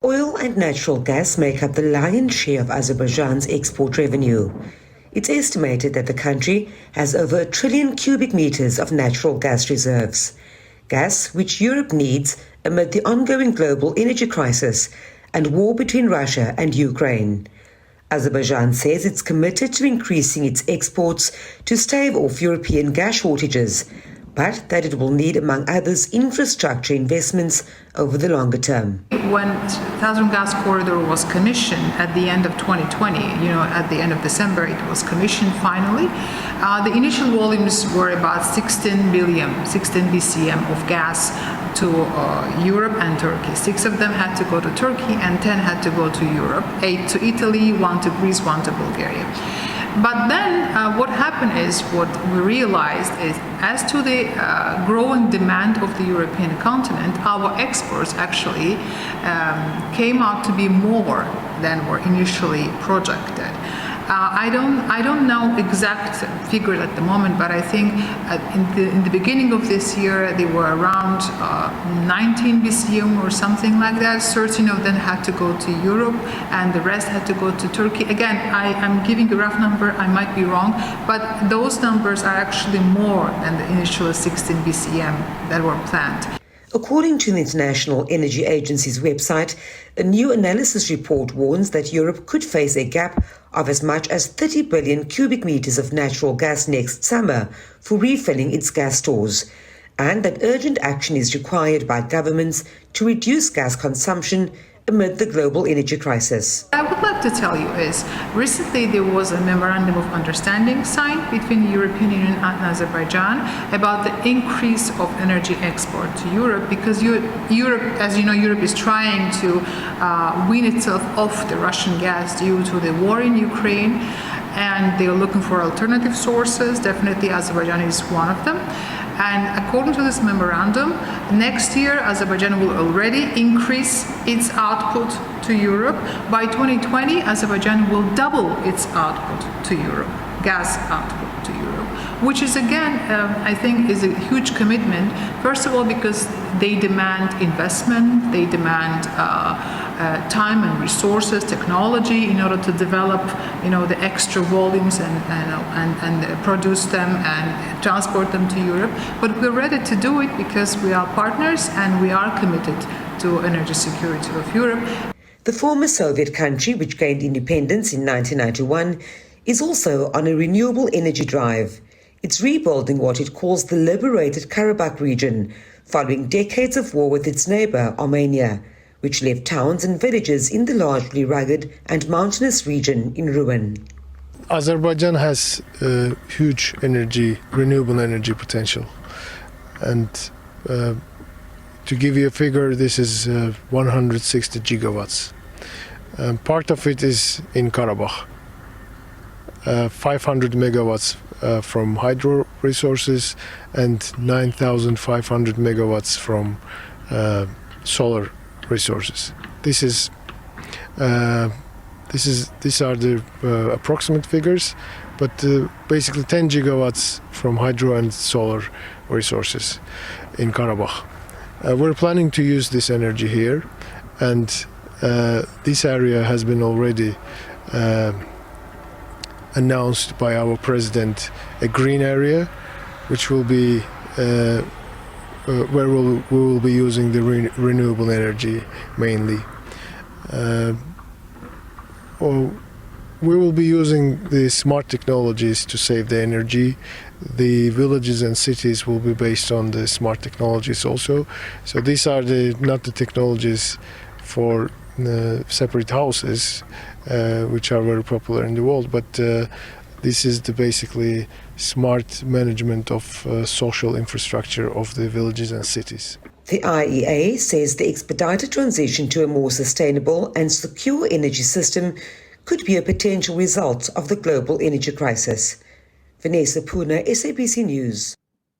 Oil and natural gas make up the lion's share of Azerbaijan's export revenue. It's estimated that the country has over 1 trillion cubic meters of natural gas reserves. Gas which Europe needs amid the ongoing global energy crisis and war between Russia and Ukraine. Azerbaijan says it's committed to increasing its exports to stave off European gas shortages, but that it will need, among others, infrastructure investments over the longer term. When Thousand Gas Corridor was commissioned at the end of 2020, at the end of December, it was commissioned finally. The initial volumes were about 16 BCM of gas to Europe and Turkey. 6 of them had to go to Turkey and 10 had to go to Europe, 8 to Italy, 1 to Greece, 1 to Bulgaria. But then what happened is, what we realized is, as to the growing demand of the European continent, our exports actually came out to be more than were initially projected. I don't know exact figure at the moment, but I think in the beginning of this year they were around 19 BCM or something like that. 13 of them had to go to Europe and the rest had to go to Turkey. Again, I'm giving a rough number, I might be wrong, but those numbers are actually more than the initial 16 BCM that were planned. According to the International Energy Agency's website, a new analysis report warns that Europe could face a gap of as much as 30 billion cubic meters of natural gas next summer for refilling its gas stores, and that urgent action is required by governments to reduce gas consumption amid the global energy crisis. I would like to tell you is, recently there was a memorandum of understanding signed between the European Union and Azerbaijan about the increase of energy export to Europe, because Europe, as you know, Europe is trying to wean itself off the Russian gas due to the war in Ukraine, and they are looking for alternative sources. Definitely Azerbaijan is one of them. And according to this memorandum, next year Azerbaijan will already increase its output to Europe. By 2020, Azerbaijan will double its output to Europe, gas output to Europe, which is again, I think, is a huge commitment. First of all, because they demand investment, they demand time and resources, technology in order to develop, the extra volumes and produce them and transport them to Europe. But we're ready to do it because we are partners and we are committed to energy security of Europe. The former Soviet country, which gained independence in 1991, is also on a renewable energy drive. It's rebuilding what it calls the liberated Karabakh region, following decades of war with its neighbor, Armenia, which left towns and villages in the largely rugged and mountainous region in ruin. Azerbaijan has huge renewable energy potential. And to give you a figure, this is 160 gigawatts. Part of it is in Karabakh. 500 megawatts from hydro resources and 9,500 megawatts from solar resources. These are the approximate figures, but basically 10 gigawatts from hydro and solar resources in Karabakh. We're planning to use this energy here, and this area has been already announced by our president, a green area, which will be where we will be using the renewable energy mainly. We will be using the smart technologies to save the energy. The villages and cities will be based on the smart technologies also. So these are not the technologies for separate houses, which are very popular in the world, but this is the basically smart management of social infrastructure of the villages and cities. The IEA says the expedited transition to a more sustainable and secure energy system could be a potential result of the global energy crisis. Vanessa Puna, SABC News.